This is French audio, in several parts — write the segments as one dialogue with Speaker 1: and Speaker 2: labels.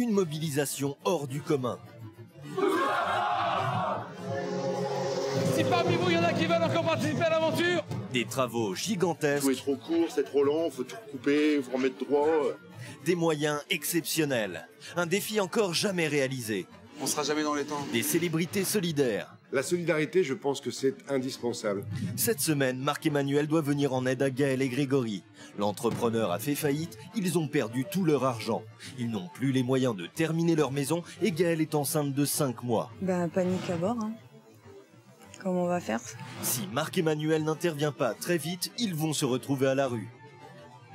Speaker 1: Une mobilisation hors du commun.
Speaker 2: Si parmi vous, il y en a qui veulent encore participer à l'aventure,
Speaker 1: Des travaux gigantesques.
Speaker 3: Tout est trop court, c'est trop lent, faut tout couper, faut remettre droit.
Speaker 1: Des moyens exceptionnels. Un défi encore jamais réalisé.
Speaker 4: On sera jamais dans les temps.
Speaker 1: Des célébrités solidaires.
Speaker 3: La solidarité, je pense que c'est indispensable.
Speaker 1: Cette semaine, Marc-Emmanuel doit venir en aide à Gaël et Grégory. L'entrepreneur a fait faillite, ils ont perdu tout leur argent. Ils n'ont plus les moyens de terminer leur maison et Gaël est enceinte de 5 mois.
Speaker 5: Panique à bord, hein. Comment on va faire?
Speaker 1: Si Marc-Emmanuel n'intervient pas très vite, ils vont se retrouver à la rue.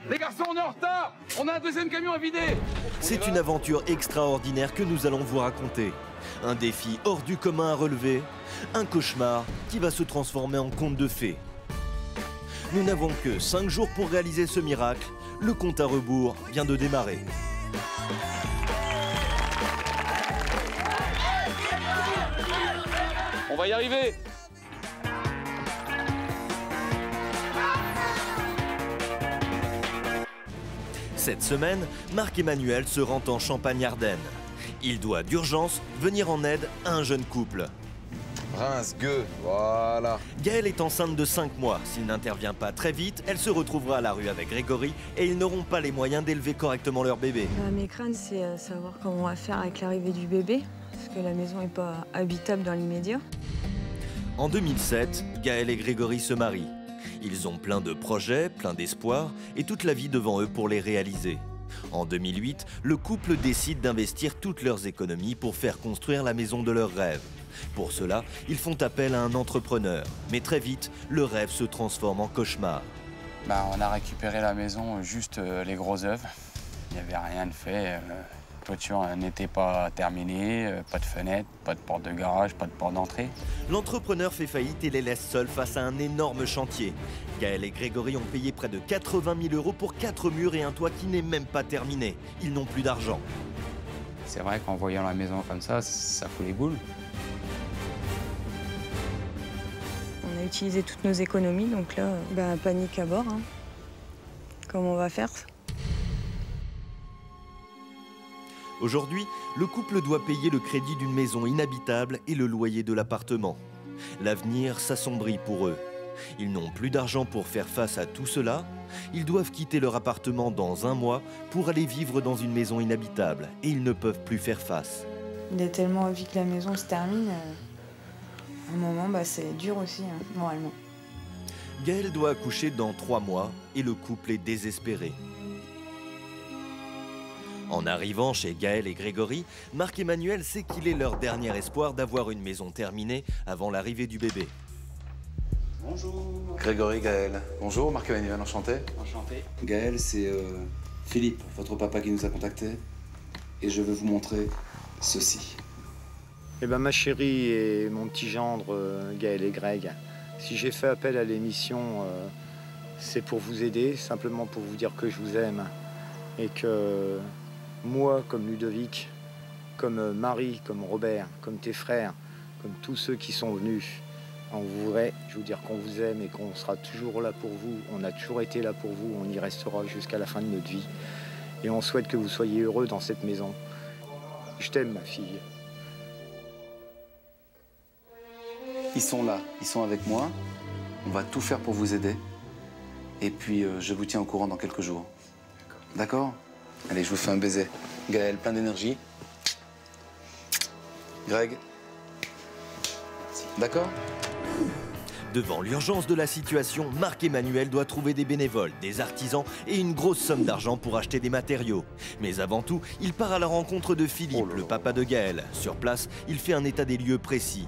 Speaker 2: les garçons, on est en retard. On a un deuxième camion à vider.
Speaker 1: C'est une aventure extraordinaire que nous allons vous raconter. Un défi hors du commun à relever, un cauchemar qui va se transformer en conte de fées. Nous n'avons que 5 jours pour réaliser ce miracle. Le compte à rebours vient de démarrer.
Speaker 2: On va y arriver.
Speaker 1: Cette semaine, Marc-Emmanuel se rend en Champagne-Ardenne. Il doit d'urgence venir en aide à un jeune couple.
Speaker 4: Rince-gueux, voilà.
Speaker 1: Gaëlle est enceinte de 5 mois. S'il n'intervient pas très vite, elle se retrouvera à la rue avec Grégory et ils n'auront pas les moyens d'élever correctement leur bébé.
Speaker 5: Mes craintes, c'est savoir comment on va faire avec l'arrivée du bébé, parce que la maison n'est pas habitable dans l'immédiat.
Speaker 1: En 2007, Gaëlle et Grégory se marient. Ils ont plein de projets, plein d'espoir et toute la vie devant eux pour les réaliser. En 2008, le couple décide d'investir toutes leurs économies pour faire construire la maison de leurs rêves. Pour cela, ils font appel à un entrepreneur. Mais très vite, le rêve se transforme en cauchemar.
Speaker 6: On a récupéré la maison, juste les gros œuvres. Il n'y avait rien de fait. La toiture n'était pas terminée, pas de fenêtre, pas de porte de garage, pas de porte d'entrée.
Speaker 1: L'entrepreneur fait faillite et les laisse seuls face à un énorme chantier. Gaëlle et Grégory ont payé près de 80 000 € pour 4 murs et un toit qui n'est même pas terminé. Ils n'ont plus d'argent.
Speaker 6: C'est vrai qu'en voyant la maison comme ça fout les boules.
Speaker 5: On a utilisé toutes nos économies, donc là, panique à bord, hein. Comment on va faire?
Speaker 1: Aujourd'hui, le couple doit payer le crédit d'une maison inhabitable et le loyer de l'appartement. L'avenir s'assombrit pour eux. Ils n'ont plus d'argent pour faire face à tout cela. Ils doivent quitter leur appartement dans 1 mois pour aller vivre dans une maison inhabitable et ils ne peuvent plus faire face.
Speaker 5: Il a tellement envie que la maison se termine. À un moment, c'est dur aussi, hein, moralement.
Speaker 1: Gaëlle doit accoucher dans 3 mois et le couple est désespéré. En arrivant chez Gaëlle et Grégory, Marc-Emmanuel sait qu'il est leur dernier espoir d'avoir une maison terminée avant l'arrivée du bébé.
Speaker 4: Bonjour. Grégory, Gaëlle. Bonjour, Marc-Emmanuel, enchanté.
Speaker 6: Enchanté.
Speaker 7: Gaëlle, c'est Philippe, votre papa qui nous a contactés. Et je veux vous montrer ceci.
Speaker 8: Ma chérie et mon petit gendre, Gaël et Greg, si j'ai fait appel à l'émission, c'est pour vous aider, simplement pour vous dire que je vous aime. Et que moi, comme Ludovic, comme Marie, comme Robert, comme tes frères, comme tous ceux qui sont venus, on voudrait, je vous dire qu'on vous aime et qu'on sera toujours là pour vous. On a toujours été là pour vous, on y restera jusqu'à la fin de notre vie. Et on souhaite que vous soyez heureux dans cette maison. Je t'aime, ma fille.
Speaker 7: Ils sont là, ils sont avec moi. On va tout faire pour vous aider. Et puis, je vous tiens au courant dans quelques jours. D'accord? Allez, je vous fais un baiser. Gaëlle, plein d'énergie. Greg. D'accord?
Speaker 1: Devant l'urgence de la situation, Marc-Emmanuel doit trouver des bénévoles, des artisans et une grosse somme d'argent pour acheter des matériaux. Mais avant tout, il part à la rencontre de Philippe, le papa de Gaëlle. Sur place, il fait un état des lieux précis.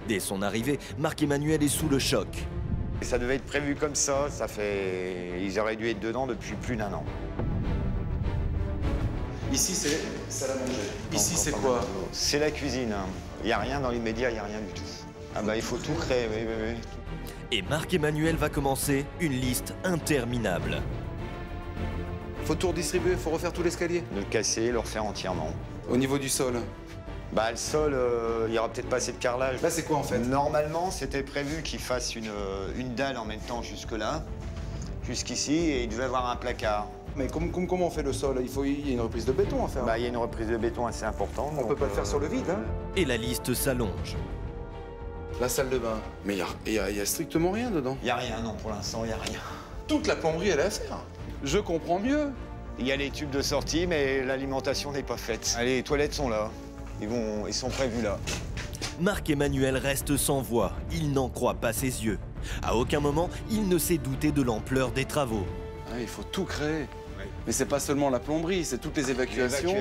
Speaker 1: Dès son arrivée, Marc-Emmanuel est sous le choc.
Speaker 9: Ça devait être prévu comme ça, ils auraient dû être dedans depuis plus d'1 an.
Speaker 7: Ici, c'est salle à manger.
Speaker 4: Ici, c'est quoi?
Speaker 9: C'est la cuisine. Il n'y a rien dans l'immédiat, il n'y a rien du tout. Il faut tout créer, oui.
Speaker 1: Et Marc-Emmanuel va commencer une liste interminable.
Speaker 4: Faut tout redistribuer, faut refaire tout l'escalier.
Speaker 9: De le casser, le refaire entièrement.
Speaker 4: Au niveau du sol?
Speaker 9: Le sol, il n'y aura peut-être pas assez de carrelage.
Speaker 4: Là, c'est quoi en fait?
Speaker 9: Normalement, c'était prévu qu'il fasse une dalle en même temps jusque-là, jusqu'ici, et il devait avoir un placard.
Speaker 4: Mais comment on fait le sol? Il y a une reprise de béton à faire.
Speaker 8: Bah, il y a une reprise de béton assez importante.
Speaker 4: On peut pas le faire sur le vide, hein.
Speaker 1: Et la liste s'allonge.
Speaker 7: La salle de bain. Mais il y a strictement rien dedans.
Speaker 9: Y a rien, non, pour l'instant, y a rien.
Speaker 7: Toute la plomberie, elle est à faire. Je comprends mieux.
Speaker 9: Il y a les tubes de sortie, mais l'alimentation n'est pas faite. Allez, les toilettes sont là. Ils sont prévus là.
Speaker 1: Marc-Emmanuel reste sans voix. Il n'en croit pas ses yeux. À aucun moment, il ne s'est douté de l'ampleur des travaux.
Speaker 7: Ah, il faut tout créer. Oui. Mais c'est pas seulement la plomberie, c'est toutes les évacuations.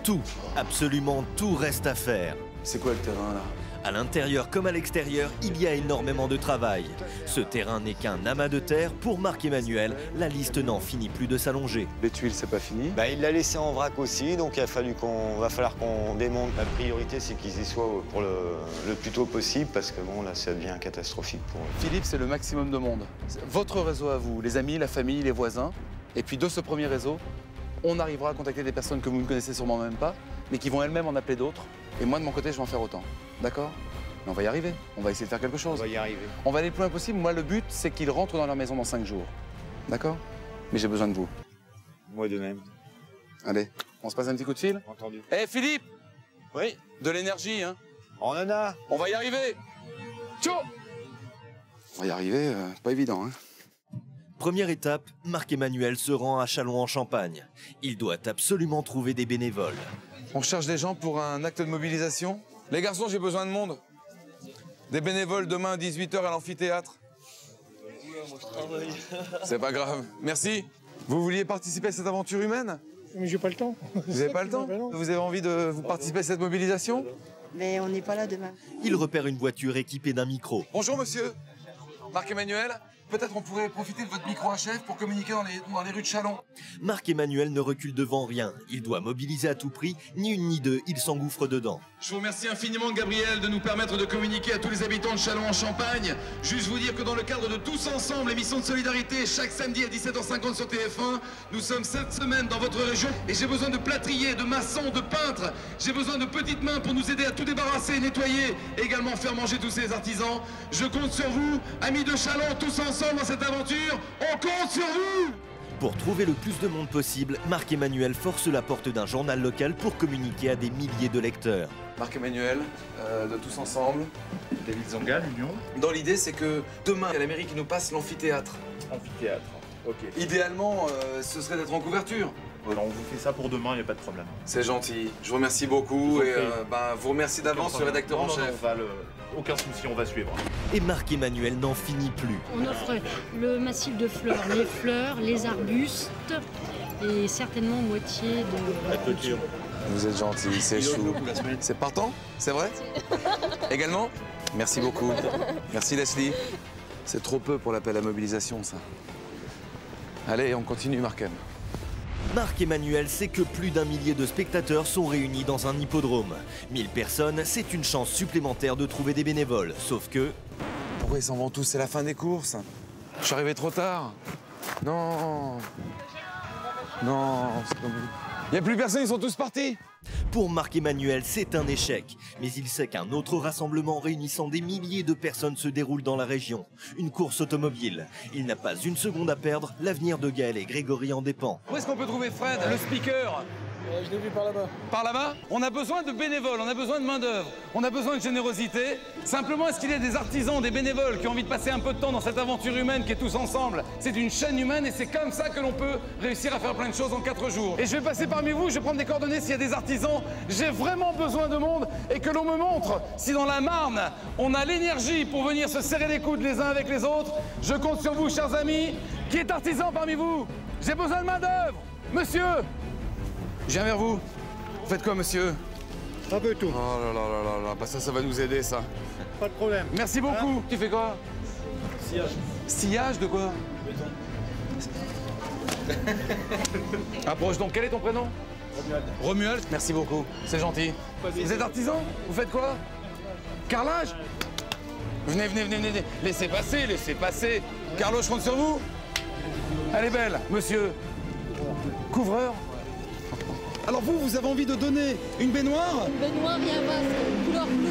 Speaker 1: Tout, absolument tout reste à faire.
Speaker 7: C'est quoi le terrain là?
Speaker 1: À l'intérieur comme à l'extérieur, il y a énormément de travail. Ce terrain n'est qu'un amas de terre. Pour Marc-Emmanuel, la liste n'en finit plus de s'allonger.
Speaker 7: Les tuiles, c'est pas fini?
Speaker 9: Bah, il l'a laissé en vrac aussi, donc il va falloir qu'on démonte. La priorité, c'est qu'ils y soient pour le plus tôt possible, parce que bon, là, ça devient catastrophique pour eux.
Speaker 7: Philippe, c'est le maximum de monde. Votre réseau à vous, les amis, la famille, les voisins. Et puis de ce premier réseau, on arrivera à contacter des personnes que vous ne connaissez sûrement même pas, mais qui vont elles-mêmes en appeler d'autres. Et moi, de mon côté, je vais en faire autant. D'accord? Mais on va y arriver. On va essayer de faire quelque chose.
Speaker 9: On va y arriver.
Speaker 7: On va aller le plus loin possible. Moi, le but, c'est qu'ils rentrent dans leur maison dans 5 jours. D'accord? Mais j'ai besoin de vous.
Speaker 8: Moi de même.
Speaker 7: Allez, on se passe un petit coup de fil?
Speaker 8: Entendu.
Speaker 7: Eh, Philippe! Oui? De l'énergie, hein?
Speaker 8: On en a.
Speaker 7: On va y arriver! Tchou! On va y arriver, pas évident, hein?
Speaker 1: Première étape, Marc-Emmanuel se rend à Châlons-en-Champagne. Il doit absolument trouver des bénévoles.
Speaker 7: On cherche des gens pour un acte de mobilisation. Les garçons, j'ai besoin de monde. Des bénévoles demain à 18h à l'amphithéâtre. C'est pas grave. Merci. Vous vouliez participer à cette aventure humaine?
Speaker 10: Mais j'ai pas le temps.
Speaker 7: Vous n'avez pas le temps? Vous avez envie de vous participer à cette mobilisation?
Speaker 11: Mais on n'est pas là demain.
Speaker 1: Il repère une voiture équipée d'un micro.
Speaker 7: Bonjour monsieur. Marc-Emmanuel, peut-être on pourrait profiter de votre micro HF pour communiquer dans les rues de Châlons.
Speaker 1: Marc-Emmanuel ne recule devant rien. Il doit mobiliser à tout prix. Ni une ni deux, il s'engouffre dedans.
Speaker 12: Je vous remercie infiniment, Gabriel, de nous permettre de communiquer à tous les habitants de Châlons-en-Champagne. Juste vous dire que dans le cadre de Tous Ensemble, émission de solidarité, chaque samedi à 17h50 sur TF1, nous sommes cette semaine dans votre région et j'ai besoin de plâtriers, de maçons, de peintres. J'ai besoin de petites mains pour nous aider à tout débarrasser, nettoyer et également faire manger tous ces artisans. Je compte sur vous, amis de Châlons, tous ensemble dans cette aventure. On compte sur vous!
Speaker 1: Pour trouver le plus de monde possible, Marc-Emmanuel force la porte d'un journal local pour communiquer à des milliers de lecteurs.
Speaker 7: Marc-Emmanuel, de Tous Ensemble.
Speaker 13: David Zonga, l'Union.
Speaker 7: Dans l'idée, c'est que demain, il y a la mairie qui nous passe l'amphithéâtre.
Speaker 13: Amphithéâtre, ok.
Speaker 7: Idéalement, ce serait d'être en couverture.
Speaker 13: Alors on vous fait ça pour demain, il n'y a pas de problème.
Speaker 7: C'est gentil, je vous remercie beaucoup et vous remercie d'avance le rédacteur en chef.
Speaker 13: Aucun souci, on va suivre.
Speaker 1: Et Marc-Emmanuel n'en finit plus.
Speaker 14: On offre le massif de fleurs, les arbustes et certainement moitié de la clôture.
Speaker 7: Vous êtes gentil, c'est chou. C'est partant? C'est vrai? Également? Merci beaucoup. Merci Leslie. C'est trop peu pour l'appel à mobilisation, ça. Allez, on continue, Marc-Em.
Speaker 1: Marc-Emmanuel sait que plus d'1 millier de spectateurs sont réunis dans un hippodrome. 1000 personnes, c'est une chance supplémentaire de trouver des bénévoles. Sauf que...
Speaker 7: Pourquoi ils s'en vont tous? C'est la fin des courses. Je suis arrivé trop tard. Non. Non, c'est comme... Il n'y a plus personne, ils sont tous partis.
Speaker 1: Pour Marc-Emmanuel, c'est un échec. Mais il sait qu'un autre rassemblement réunissant des milliers de personnes se déroule dans la région. Une course automobile. Il n'a pas une seconde à perdre. L'avenir de Gaël et Grégory en dépend.
Speaker 7: Où est-ce qu'on peut trouver Fred, le speaker?
Speaker 10: Je l'ai vu par là-bas.
Speaker 7: Par là-bas? On a besoin de bénévoles, on a besoin de main-d'œuvre, on a besoin de générosité. Simplement, est-ce qu'il y a des artisans, des bénévoles qui ont envie de passer un peu de temps dans cette aventure humaine qui est tous ensemble? C'est une chaîne humaine et c'est comme ça que l'on peut réussir à faire plein de choses en 4 jours. Et je vais passer parmi vous, je vais prendre des coordonnées s'il y a des artisans. J'ai vraiment besoin de monde et que l'on me montre si dans la Marne, on a l'énergie pour venir se serrer les coudes les uns avec les autres. Je compte sur vous, chers amis. Qui est artisan parmi vous? J'ai besoin de main-d'œuvre. Monsieur! Je viens vers vous. Vous faites quoi, monsieur?
Speaker 10: Un peu tout.
Speaker 7: Oh là là là là là, bah ça va nous aider, ça.
Speaker 10: Pas de problème.
Speaker 7: Merci beaucoup. Tu fais quoi?
Speaker 10: Sillage.
Speaker 7: Sillage de quoi? Béton. Approche donc. Quel est ton prénom?
Speaker 10: Romuald.
Speaker 7: Romuald. Merci beaucoup. C'est gentil. Vous êtes artisan? Vous faites quoi? Carrelage? Venez, venez, venez, venez. Laissez passer, laissez passer. Carlo, je compte sur vous. Elle est belle, monsieur. Couvreur? Alors vous avez envie de donner une baignoire?
Speaker 14: Une baignoire bien basse, couleur bleue,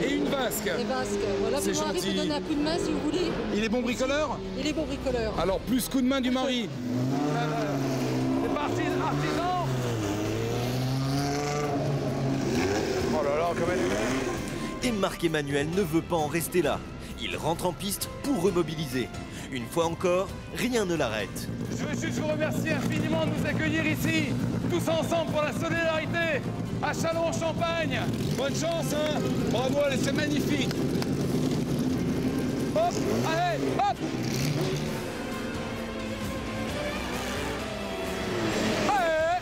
Speaker 7: et une
Speaker 2: Basque.
Speaker 15: Les Basques, voilà,
Speaker 2: C'est
Speaker 15: vous m'arrivez
Speaker 2: gentil.
Speaker 15: de donner un coup de main si vous voulez.
Speaker 2: Il est bon bricoleur?
Speaker 15: Il est bon bricoleur.
Speaker 2: Alors, plus coup de main du mari. C'est parti, artisan. Oh là là, comme elle est belle.
Speaker 1: Et Marc-Emmanuel ne veut pas en rester là. Il rentre en piste pour remobiliser. Une fois encore, rien ne l'arrête.
Speaker 2: Je veux juste vous remercier infiniment de nous accueillir ici, tous ensemble pour la solidarité, à Châlons-en-Champagne. Bonne chance, hein. Bravo, allez, c'est magnifique. Hop, allez, hop. Allez.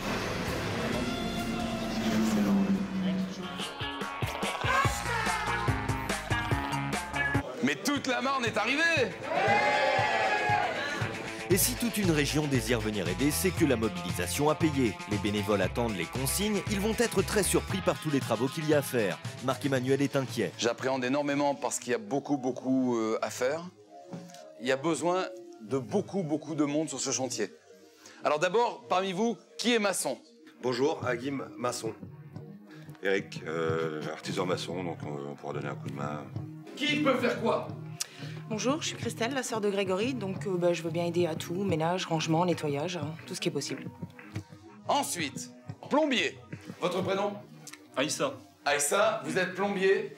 Speaker 12: Mais toute la Marne est arrivée!
Speaker 1: Et si toute une région désire venir aider, c'est que la mobilisation a payé. Les bénévoles attendent les consignes, ils vont être très surpris par tous les travaux qu'il y a à faire. Marc-Emmanuel est inquiet.
Speaker 7: J'appréhende énormément parce qu'il y a beaucoup à faire. Il y a besoin de beaucoup de monde sur ce chantier. Alors d'abord, parmi vous, qui est maçon?
Speaker 16: Bonjour, Agim, maçon. Eric, artisan maçon, donc on pourra donner un coup de main.
Speaker 12: Qui peut faire quoi?
Speaker 17: Bonjour, je suis Christelle, la sœur de Grégory, donc je veux bien aider à tout, ménage, rangement, nettoyage, hein, tout ce qui est possible.
Speaker 7: Ensuite, plombier. Votre prénom?
Speaker 18: Aïssa.
Speaker 7: Aïssa, vous êtes plombier.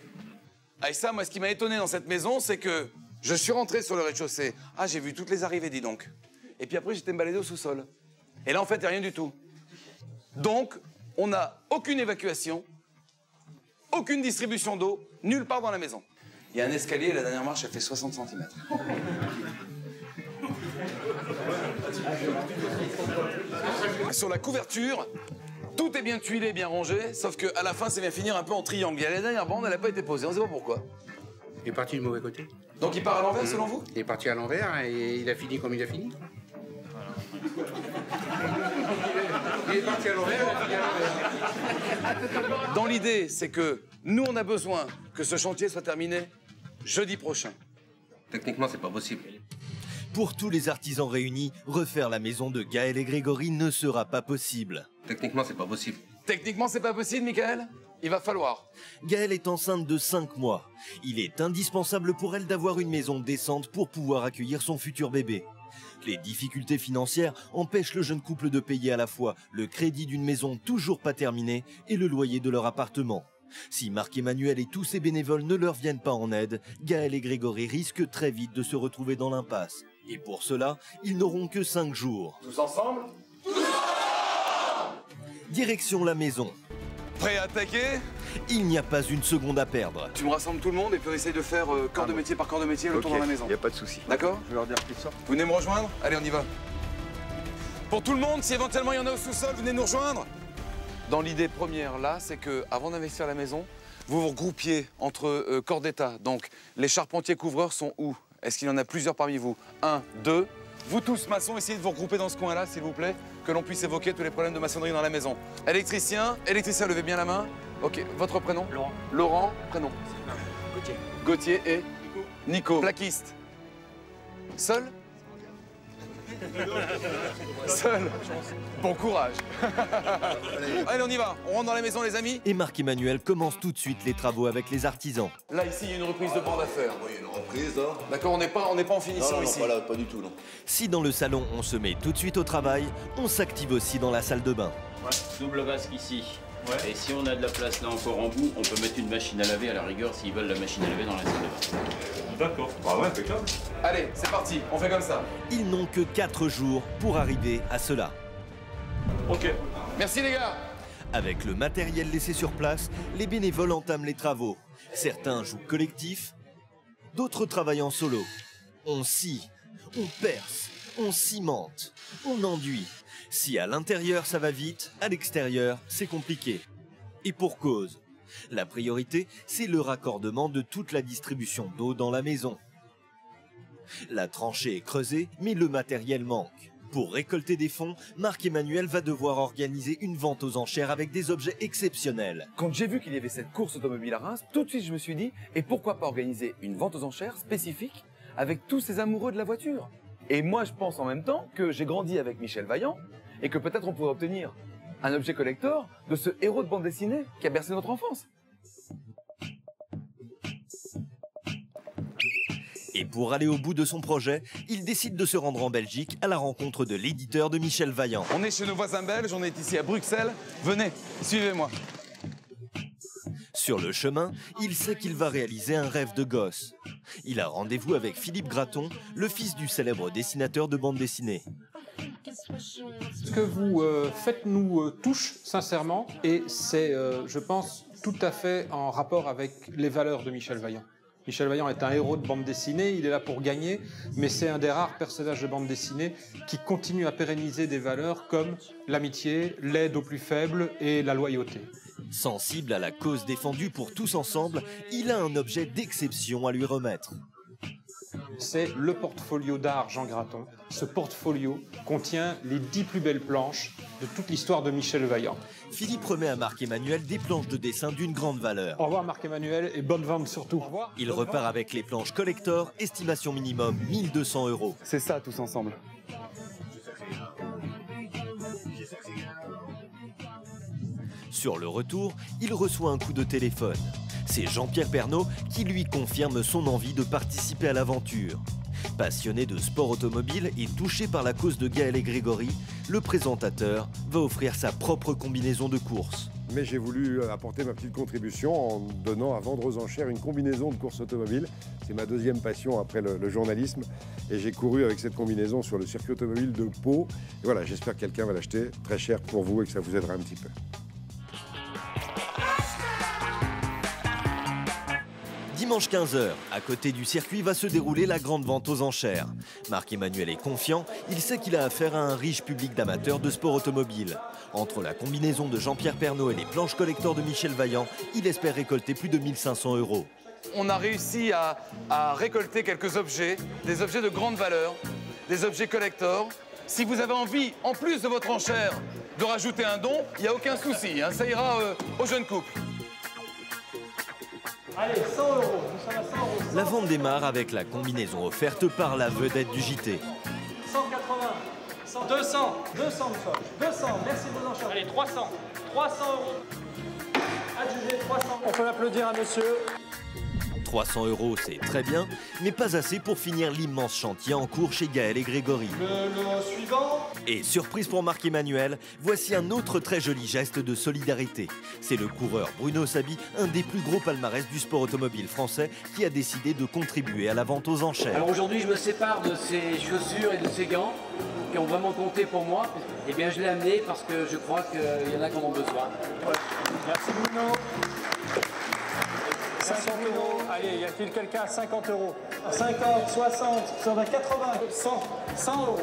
Speaker 7: Aïssa, moi ce qui m'a étonné dans cette maison, c'est que je suis rentré sur le rez-de-chaussée. Ah, j'ai vu toutes les arrivées, dis donc. Et puis après, j'étais me balader au sous-sol. Et là, en fait, il n'y a rien du tout. Donc, on n'a aucune évacuation, aucune distribution d'eau, nulle part dans la maison. Il y a un escalier, la dernière marche, elle fait 60 cm. Sur la couverture, tout est bien tuilé, bien rangé, sauf qu'à la fin, ça vient finir un peu en triangle. Et la dernière bande, elle n'a pas été posée, on ne sait pas pourquoi.
Speaker 19: Il est parti du mauvais côté.
Speaker 7: Donc il part à l'envers, selon vous?
Speaker 19: Il est parti à l'envers et il a fini comme il a fini. Il est parti à l'envers, il a fini à l'envers.
Speaker 7: Dans l'idée, c'est que nous, on a besoin que ce chantier soit terminé jeudi prochain.
Speaker 19: Techniquement, c'est pas possible.
Speaker 1: Pour tous les artisans réunis, refaire la maison de Gaël et Grégory ne sera pas possible.
Speaker 19: Techniquement, c'est pas possible.
Speaker 7: Techniquement, c'est pas possible, Michael? Il va falloir.
Speaker 1: Gaëlle est enceinte de 5 mois. Il est indispensable pour elle d'avoir une maison décente pour pouvoir accueillir son futur bébé. Les difficultés financières empêchent le jeune couple de payer à la fois le crédit d'une maison toujours pas terminée et le loyer de leur appartement. Si Marc-Emmanuel et tous ses bénévoles ne leur viennent pas en aide, Gaël et Grégory risquent très vite de se retrouver dans l'impasse. Et pour cela, ils n'auront que 5 jours.
Speaker 7: Tous ensemble?
Speaker 1: Direction la maison.
Speaker 7: Prêt à attaquer?
Speaker 1: Il n'y a pas une seconde à perdre.
Speaker 7: Tu me rassembles tout le monde et puis on essaye de faire corps de métier par corps de métier le tour dans la maison.
Speaker 16: Il n'y a pas de souci.
Speaker 7: D'accord?
Speaker 16: Je vais leur dire qu'ils sortent.
Speaker 7: Vous venez me rejoindre? Allez, on y va. Pour tout le monde, si éventuellement il y en a au sous-sol, venez nous rejoindre. Dans l'idée première, là, c'est que avant d'investir la maison, vous vous regroupiez entre corps d'État. Donc, les charpentiers couvreurs sont où? Est-ce qu'il y en a plusieurs parmi vous? 1, 2. Vous tous, maçons, essayez de vous regrouper dans ce coin-là, s'il vous plaît, que l'on puisse évoquer tous les problèmes de maçonnerie dans la maison. Électricien, levez bien la main. Ok, votre prénom?
Speaker 19: Laurent.
Speaker 7: Laurent, prénom?
Speaker 19: Gauthier.
Speaker 7: Gauthier et? Nico. Plaquiste. Seul? Seul. Bon courage. Allez, on y va. On rentre dans la maison, les amis.
Speaker 1: Et Marc-Emmanuel commence tout de suite les travaux avec les artisans.
Speaker 7: Là, ici, il y a une reprise de bande à faire.
Speaker 16: Oui, une reprise, là.
Speaker 7: D'accord, on n'est pas en finition
Speaker 16: Non,
Speaker 7: ici.
Speaker 16: pas là, pas du tout, non.
Speaker 1: Si dans le salon on se met tout de suite au travail, on s'active aussi dans la salle de bain.
Speaker 18: Ouais. Double vasque ici. Ouais. Et si on a de la place là encore en bout, on peut mettre une machine à laver à la rigueur s'ils veulent la machine à laver dans la salle de bain. D'accord.
Speaker 16: Bah ouais, impeccable.
Speaker 7: Allez, c'est parti, on fait comme ça.
Speaker 1: Ils n'ont que 4 jours pour arriver à cela.
Speaker 18: Ok.
Speaker 7: Merci les gars.
Speaker 1: Avec le matériel laissé sur place, les bénévoles entament les travaux. Certains jouent collectif, d'autres travaillent en solo. On scie, on perce, on cimente, on enduit. Si à l'intérieur ça va vite, à l'extérieur c'est compliqué. Et pour cause. La priorité, c'est le raccordement de toute la distribution d'eau dans la maison. La tranchée est creusée, mais le matériel manque. Pour récolter des fonds, Marc-Emmanuel va devoir organiser une vente aux enchères avec des objets exceptionnels.
Speaker 20: Quand j'ai vu qu'il y avait cette course automobile à Reims, tout de suite je me suis dit, et pourquoi pas organiser une vente aux enchères spécifique avec tous ces amoureux de la voiture? Et moi je pense en même temps que j'ai grandi avec Michel Vaillant, et que peut-être on pourrait obtenir un objet collector de ce héros de bande dessinée qui a bercé notre enfance.
Speaker 1: Et pour aller au bout de son projet, il décide de se rendre en Belgique à la rencontre de l'éditeur de Michel Vaillant.
Speaker 20: On est chez nos voisins belges, on est ici à Bruxelles. Venez, suivez-moi.
Speaker 1: Sur le chemin, il sait qu'il va réaliser un rêve de gosse. Il a rendez-vous avec Philippe Gratton, le fils du célèbre dessinateur de bande dessinée.
Speaker 21: Ce que vous faites nous touche sincèrement et c'est, je pense, tout à fait en rapport avec les valeurs de Michel Vaillant. Michel Vaillant est un héros de bande dessinée, il est là pour gagner, mais c'est un des rares personnages de bande dessinée qui continue à pérenniser des valeurs comme l'amitié, l'aide aux plus faibles et la loyauté.
Speaker 1: Sensible à la cause défendue pour tous ensemble, il a un objet d'exception à lui remettre.
Speaker 21: C'est le portfolio d'art Jean Gratton. Ce portfolio contient les 10 plus belles planches de toute l'histoire de Michel Vaillant.
Speaker 1: Philippe remet à Marc-Emmanuel des planches de dessin d'une grande valeur.
Speaker 21: Au revoir Marc-Emmanuel et bonne vente surtout.
Speaker 1: Il repart avec les planches collector, estimation minimum 1200 €.
Speaker 20: C'est ça, tous ensemble.
Speaker 1: Sur le retour, il reçoit un coup de téléphone. C'est Jean-Pierre Pernaut qui lui confirme son envie de participer à l'aventure. Passionné de sport automobile et touché par la cause de Gaël et Grégory, le présentateur va offrir sa propre combinaison de course.
Speaker 3: Mais j'ai voulu apporter ma petite contribution en donnant à vendre aux enchères une combinaison de course automobile. C'est ma deuxième passion après le journalisme. Et j'ai couru avec cette combinaison sur le circuit automobile de Pau. Et voilà, j'espère que quelqu'un va l'acheter très cher pour vous et que ça vous aidera un petit peu.
Speaker 1: Dimanche 15h, à côté du circuit va se dérouler la grande vente aux enchères. Marc-Emmanuel est confiant, il sait qu'il a affaire à un riche public d'amateurs de sport automobile. Entre la combinaison de Jean-Pierre Pernaut et les planches collector de Michel Vaillant, il espère récolter plus de 1500 €.
Speaker 20: On a réussi à récolter quelques objets, des objets de grande valeur, des objets collector. Si vous avez envie, en plus de votre enchère, de rajouter un don, il n'y a aucun souci, hein, ça ira aux jeunes couples.
Speaker 10: Allez, 100 €, nous sommes à 100 €.
Speaker 1: La vente démarre avec la combinaison offerte par la vedette du JT.
Speaker 10: 180, 100, 200, 200 nous sommes. 200, merci de vos enchères. Allez, 300, 300 €. Adjugé, 300. On peut l'applaudir à monsieur.
Speaker 1: 300 €, c'est très bien, mais pas assez pour finir l'immense chantier en cours chez Gaël et Grégory.
Speaker 10: Le suivant.
Speaker 1: Et surprise pour Marc-Emmanuel, voici un autre très joli geste de solidarité. C'est le coureur Bruno Sabi, un des plus gros palmarès du sport automobile français, qui a décidé de contribuer à la vente aux enchères.
Speaker 22: Alors aujourd'hui, je me sépare de ces chaussures et de ces gants qui ont vraiment compté pour moi. Eh bien, je l'ai amené parce que je crois qu'il y en a qui en ont besoin.
Speaker 10: Voilà. Merci Bruno. 50 €. Allez, y a-t-il quelqu'un à 50 €? 50, 60, 80, 100, 100 €.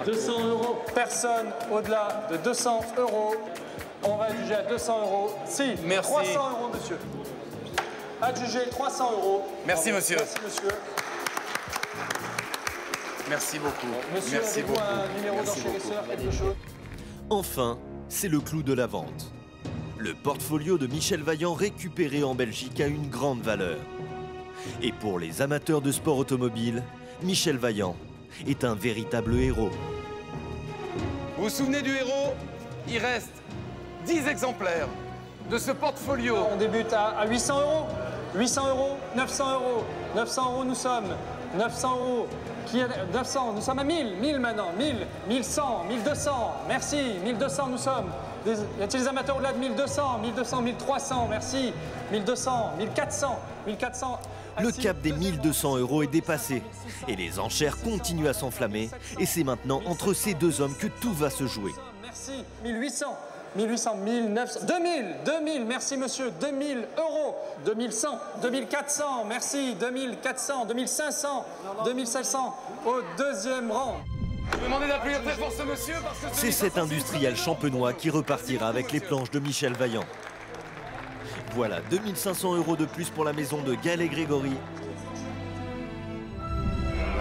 Speaker 10: 200 €. Personne au-delà de 200 €. On va adjuger à 200 €. Si,
Speaker 20: merci.
Speaker 10: 300 €, monsieur. Adjugé 300 €.
Speaker 20: Merci, monsieur.
Speaker 10: Merci, monsieur.
Speaker 20: Merci beaucoup.
Speaker 10: Monsieur,
Speaker 20: merci
Speaker 10: avez-vous
Speaker 20: beaucoup.
Speaker 10: un numéro d'enchérisseur, quelque chose?
Speaker 1: Enfin, c'est le clou de la vente. Le portfolio de Michel Vaillant récupéré en Belgique a une grande valeur. Et pour les amateurs de sport automobile, Michel Vaillant est un véritable héros.
Speaker 20: Vous vous souvenez du héros? Il reste 10 exemplaires de ce portfolio.
Speaker 10: On débute à 800 €. 800 €, 900 €. 900 € nous sommes. 900 €. Qui est 900? Nous sommes à 1000. 1000 maintenant. 1000, 1100, 1200. Merci. 1200 nous sommes. Y a-t-il des amateurs au-delà de 1200? 1200, 1300. Merci. 1200, 1400, 1400.
Speaker 1: Le cap des 1200 € est dépassé et les enchères continuent à s'enflammer. Et c'est maintenant entre ces deux hommes que tout va se jouer.
Speaker 10: Merci. 1800. 1800, 1900, 2000, 2000, merci monsieur, 2000 €, 2100, 2400, merci, 2400, 2500, 2700, au deuxième rang.
Speaker 20: Je vais demander d'applaudir très fort ce monsieur parce que...
Speaker 1: C'est cet industriel champenois qui repartira avec les planches de Michel Vaillant. Voilà 2500 € de plus pour la maison de Gaël et Grégory.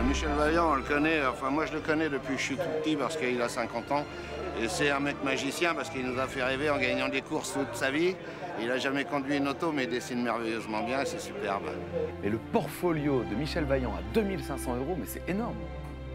Speaker 23: Michel Vaillant, on le connaît, enfin moi je le connais depuis que je suis tout petit parce qu'il a 50 ans. Et c'est un mec magicien parce qu'il nous a fait rêver en gagnant des courses toute sa vie. Il n'a jamais conduit une auto mais il dessine merveilleusement bien, c'est superbe.
Speaker 20: Et le portfolio de Michel Vaillant à 2500 €, mais c'est énorme.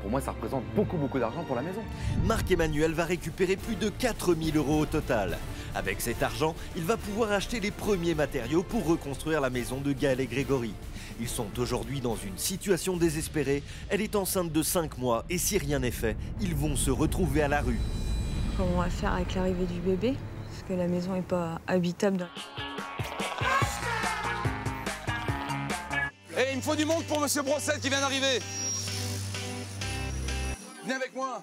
Speaker 20: Pour moi, ça représente beaucoup d'argent pour la maison.
Speaker 1: Marc-Emmanuel va récupérer plus de 4000 € au total. Avec cet argent, il va pouvoir acheter les premiers matériaux pour reconstruire la maison de Gaël et Grégory. Ils sont aujourd'hui dans une situation désespérée. Elle est enceinte de 5 mois et si rien n'est fait, ils vont se retrouver à la rue.
Speaker 4: Comment on va faire avec l'arrivée du bébé? Parce que la maison n'est pas habitable.
Speaker 2: Eh, il me faut du monde pour Monsieur Brossette qui vient d'arriver. Venez avec moi.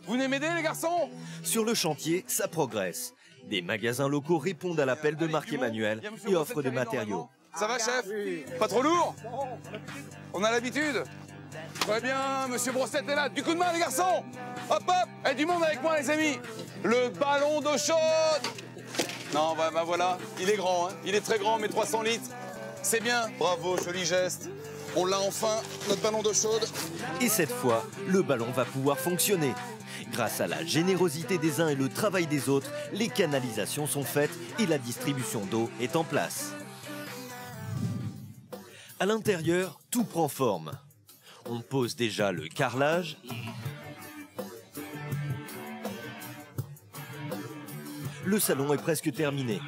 Speaker 2: Vous venez m'aider, les garçons?
Speaker 1: Sur le chantier, ça progresse. Des magasins locaux répondent à l'appel de Marc-Emmanuel et offrent des matériaux.
Speaker 2: Ça va, chef? Pas trop lourd? On a l'habitude. Très bien, Monsieur Brossette est là. Du coup de main, les garçons. Hop, hop. Et du monde avec moi, les amis. Le ballon d'eau chaude. Non, bah voilà. Il est grand, hein. Il est très grand, mais 300 litres. C'est bien. Bravo, joli geste. On l'a enfin, notre ballon d'eau chaude.
Speaker 1: Et cette fois, le ballon va pouvoir fonctionner. Grâce à la générosité des uns et le travail des autres, les canalisations sont faites et la distribution d'eau est en place. À l'intérieur, tout prend forme. On pose déjà le carrelage. Le salon est presque terminé.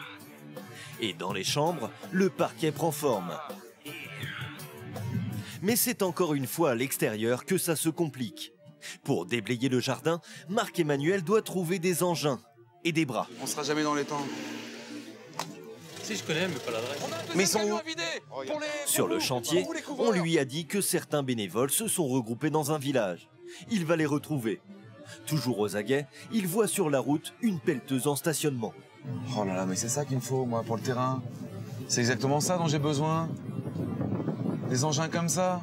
Speaker 1: Et dans les chambres, le parquet prend forme. Mais c'est encore une fois à l'extérieur que ça se complique. Pour déblayer le jardin, Marc-Emmanuel doit trouver des engins et des bras.
Speaker 2: On sera jamais dans les temps.
Speaker 5: Si je connais, mais pas l'adresse.
Speaker 2: Mais ils sont où?
Speaker 1: Sur le chantier, on lui a dit que certains bénévoles se sont regroupés dans un village. Il va les retrouver. Toujours aux aguets, il voit sur la route une pelleteuse en stationnement.
Speaker 20: Oh là là, mais c'est ça qu'il me faut, moi, pour le terrain. C'est exactement ça dont j'ai besoin. Des engins comme ça.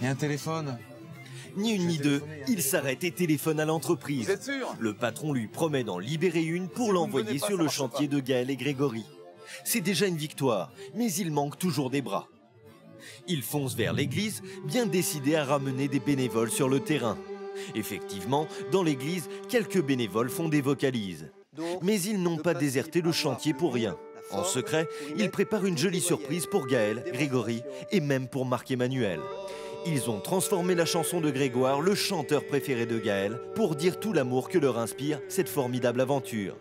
Speaker 20: Et un téléphone.
Speaker 1: Ni une ni deux, il s'arrête et téléphone à l'entreprise.
Speaker 2: Vous êtes sûr?
Speaker 1: Le patron lui promet d'en libérer une pour l'envoyer sur le chantier de Gaël et Grégory. C'est déjà une victoire, mais il manque toujours des bras. Il fonce vers l'église, bien décidé à ramener des bénévoles sur le terrain. Effectivement, dans l'église, quelques bénévoles font des vocalises. Mais ils n'ont pas déserté le chantier pour rien. En secret, ils préparent une jolie surprise pour Gaël, Grégory et même pour Marc-Emmanuel. Ils ont transformé la chanson de Grégoire, le chanteur préféré de Gaël, pour dire tout l'amour que leur inspire cette formidable aventure.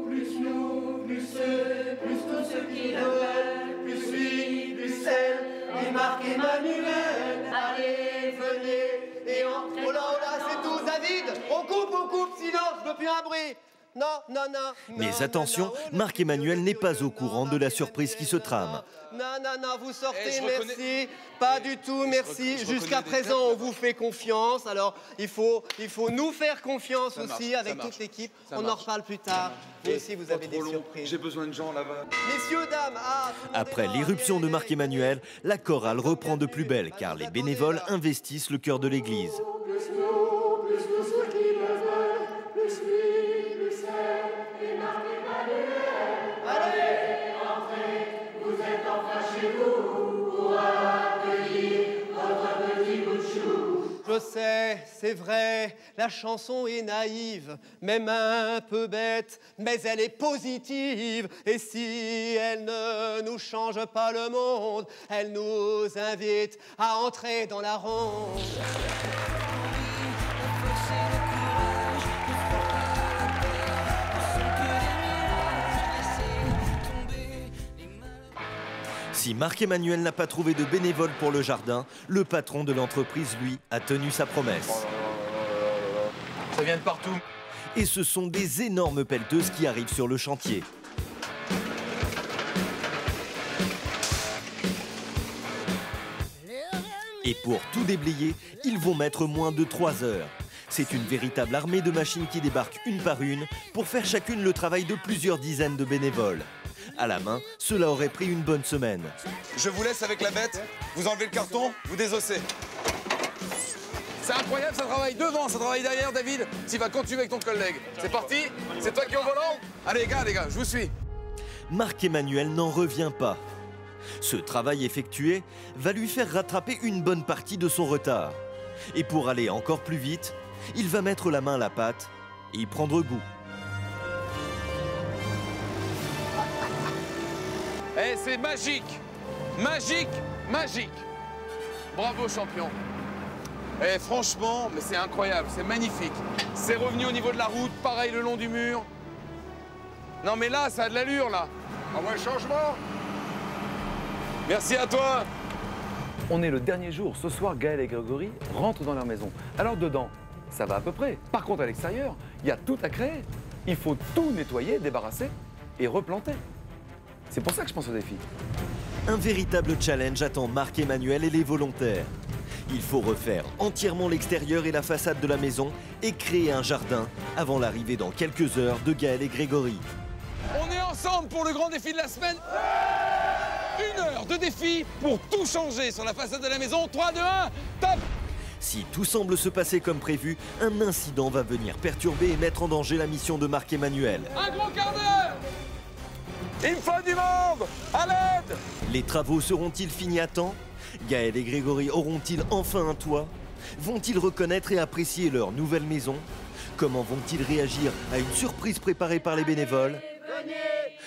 Speaker 6: Plus nous, plus ceux, plus tous ceux qui le veulent, plus lui, plus celle, et Marc-Emmanuel. Allez, venez, et entrez. Oh là, c'est tout, David. On coupe, silence, je veux plus un bruit. Non.
Speaker 1: Mais attention, Marc-Emmanuel n'est pas au courant de la surprise qui se trame.
Speaker 6: Non, vous sortez, merci. Pas du tout, merci. Jusqu'à présent, on vous fait confiance. Alors, il faut nous faire confiance aussi avec toute l'équipe. On en reparle plus tard. Vous aussi, vous avez des surprises.
Speaker 2: J'ai besoin de gens là-bas.
Speaker 6: Messieurs, dames,
Speaker 1: Après l'irruption de Marc-Emmanuel, la chorale reprend de plus belle car les bénévoles investissent le cœur de l'église.
Speaker 6: Je sais, c'est vrai, la chanson est naïve, même un peu bête, mais elle est positive. Et si elle ne nous change pas le monde, elle nous invite à entrer dans la ronde.
Speaker 1: Si Marc-Emmanuel n'a pas trouvé de bénévoles pour le jardin, le patron de l'entreprise, lui, a tenu sa promesse.
Speaker 2: Ça vient de partout.
Speaker 1: Et ce sont des énormes pelleteuses qui arrivent sur le chantier. Et pour tout déblayer, ils vont mettre moins de 3 heures. C'est une véritable armée de machines qui débarquent une par une pour faire chacune le travail de plusieurs dizaines de bénévoles. À la main, cela aurait pris une bonne semaine.
Speaker 2: Je vous laisse avec la bête, vous enlevez le carton, vous désossez. C'est incroyable, ça travaille devant, ça travaille derrière, David. Tu vas continuer avec ton collègue. C'est parti? C'est toi qui es au volant? Allez, les gars, je vous suis.
Speaker 1: Marc-Emmanuel n'en revient pas. Ce travail effectué va lui faire rattraper une bonne partie de son retard. Et pour aller encore plus vite, il va mettre la main à la pâte et y prendre goût.
Speaker 2: Eh, c'est magique! Magique! Bravo, champion! Eh, franchement, mais c'est incroyable, c'est magnifique. C'est revenu au niveau de la route, pareil le long du mur. Non mais là, ça a de l'allure, là.
Speaker 23: Envoie le changement.
Speaker 2: Merci à toi.
Speaker 20: On est le dernier jour. Ce soir, Gaël et Grégory rentrent dans leur maison. Alors dedans, ça va à peu près. Par contre, à l'extérieur, il y a tout à créer. Il faut tout nettoyer, débarrasser et replanter. C'est pour ça que je pense au défi.
Speaker 1: Un véritable challenge attend Marc-Emmanuel et les volontaires. Il faut refaire entièrement l'extérieur et la façade de la maison et créer un jardin avant l'arrivée dans quelques heures de Gaël et Grégory.
Speaker 2: On est ensemble pour le grand défi de la semaine. 1 heure de défi pour tout changer sur la façade de la maison. 3, 2, 1, top!
Speaker 1: Si tout semble se passer comme prévu, un incident va venir perturber et mettre en danger la mission de Marc-Emmanuel.
Speaker 2: Un gros quart d'heure! Il me faut du monde! À l'aide!
Speaker 1: Les travaux seront-ils finis à temps? Gaël et Grégory auront-ils enfin un toit? Vont-ils reconnaître et apprécier leur nouvelle maison? Comment vont-ils réagir à une surprise préparée par les bénévoles?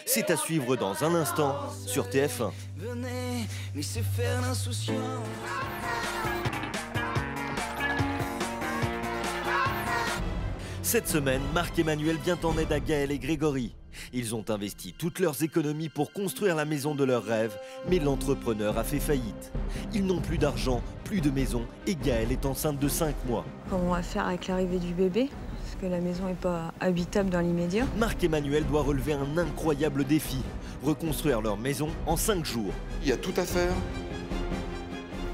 Speaker 1: C'est à suivre dans un instant sur TF1.
Speaker 6: Venez, laissez faire l'insouciance.
Speaker 1: Cette semaine, Marc-Emmanuel vient en aide à Gaël et Grégory. Ils ont investi toutes leurs économies pour construire la maison de leurs rêves, mais l'entrepreneur a fait faillite. Ils n'ont plus d'argent, plus de maison, et Gaël est enceinte de 5 mois.
Speaker 4: Comment on va faire avec l'arrivée du bébé? Parce que la maison n'est pas habitable dans l'immédiat.
Speaker 1: Marc-Emmanuel doit relever un incroyable défi, reconstruire leur maison en 5 jours.
Speaker 7: Il y a tout à faire.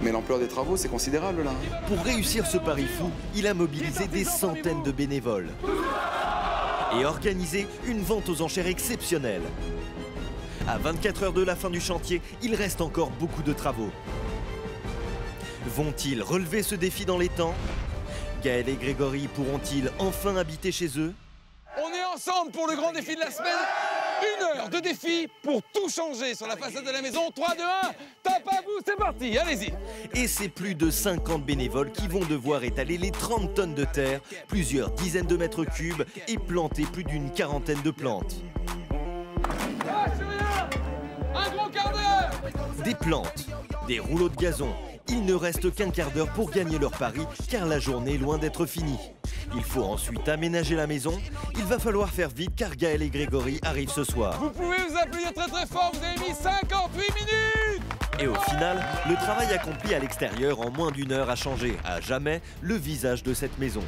Speaker 7: Mais l'ampleur des travaux, c'est considérable là.
Speaker 1: Pour réussir ce pari fou, il a mobilisé des centaines de bénévoles et organisé une vente aux enchères exceptionnelle. À 24 heures de la fin du chantier, il reste encore beaucoup de travaux. Vont-ils relever ce défi dans les temps? Gaël et Grégory pourront-ils enfin habiter chez eux?
Speaker 2: On est ensemble pour le grand défi de la semaine. 1 heure de défi pour tout changer sur la façade de la maison. 3, 2, 1, top à vous, c'est parti, allez-y.
Speaker 1: Et c'est plus de 50 bénévoles qui vont devoir étaler les 30 tonnes de terre, plusieurs dizaines de mètres cubes et planter plus d'une quarantaine de plantes.
Speaker 2: Un gros quart d'heure.
Speaker 1: Des plantes, des rouleaux de gazon. Il ne reste qu'un quart d'heure pour gagner leur pari, car la journée est loin d'être finie. Il faut ensuite aménager la maison. Il va falloir faire vite, car Gaël et Grégory arrivent ce soir.
Speaker 2: Vous pouvez vous applaudir très très fort, vous avez mis 58 minutes.
Speaker 1: Et au final, le travail accompli à l'extérieur en moins d'1 heure a changé à jamais le visage de cette maison.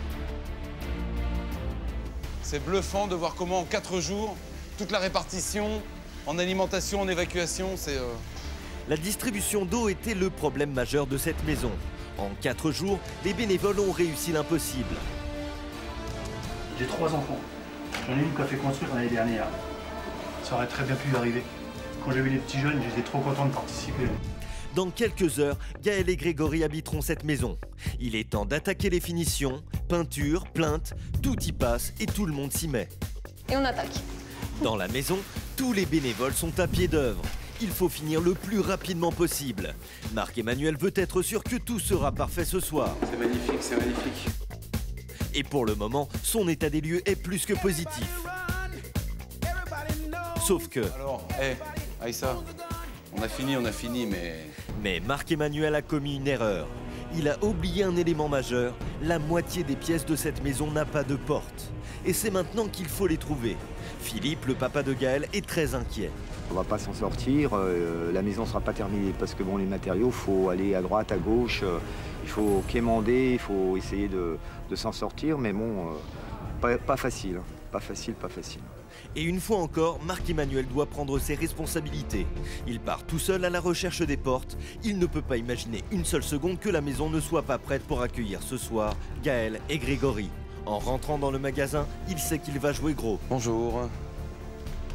Speaker 2: C'est bluffant de voir comment en 4 jours, toute la répartition, en alimentation, en évacuation, c'est...
Speaker 1: La distribution d'eau était le problème majeur de cette maison. En 4 jours, les bénévoles ont réussi l'impossible.
Speaker 5: J'ai 3 enfants. J'en ai une qui a fait construire l'année dernière. Ça aurait très bien pu arriver. Quand j'ai vu les petits jeunes, j'étais trop content de participer.
Speaker 1: Dans quelques heures, Gaël et Grégory habiteront cette maison. Il est temps d'attaquer les finitions, peinture, plainte, tout y passe et tout le monde s'y met.
Speaker 4: Et on attaque.
Speaker 1: Dans la maison, tous les bénévoles sont à pied d'œuvre. Il faut finir le plus rapidement possible. Marc-Emmanuel veut être sûr que tout sera parfait ce soir.
Speaker 7: C'est magnifique, c'est magnifique.
Speaker 1: Et pour le moment, son état des lieux est plus que positif. Sauf que...
Speaker 2: Alors, Aïssa, on a fini, mais...
Speaker 1: Mais Marc-Emmanuel a commis une erreur. Il a oublié un élément majeur. La moitié des pièces de cette maison n'a pas de porte. Et c'est maintenant qu'il faut les trouver. Philippe, le papa de Gaël, est très inquiet.
Speaker 8: On va pas s'en sortir, la maison sera pas terminée parce que bon, les matériaux, faut aller à droite, à gauche, il faut quémander, il faut essayer de s'en sortir, mais bon, pas facile, pas facile.
Speaker 1: Et une fois encore, Marc-Emmanuel doit prendre ses responsabilités. Il part tout seul à la recherche des portes. Il ne peut pas imaginer une seule seconde que la maison ne soit pas prête pour accueillir ce soir Gaël et Grégory. En rentrant dans le magasin, il sait qu'il va jouer gros.
Speaker 7: Bonjour.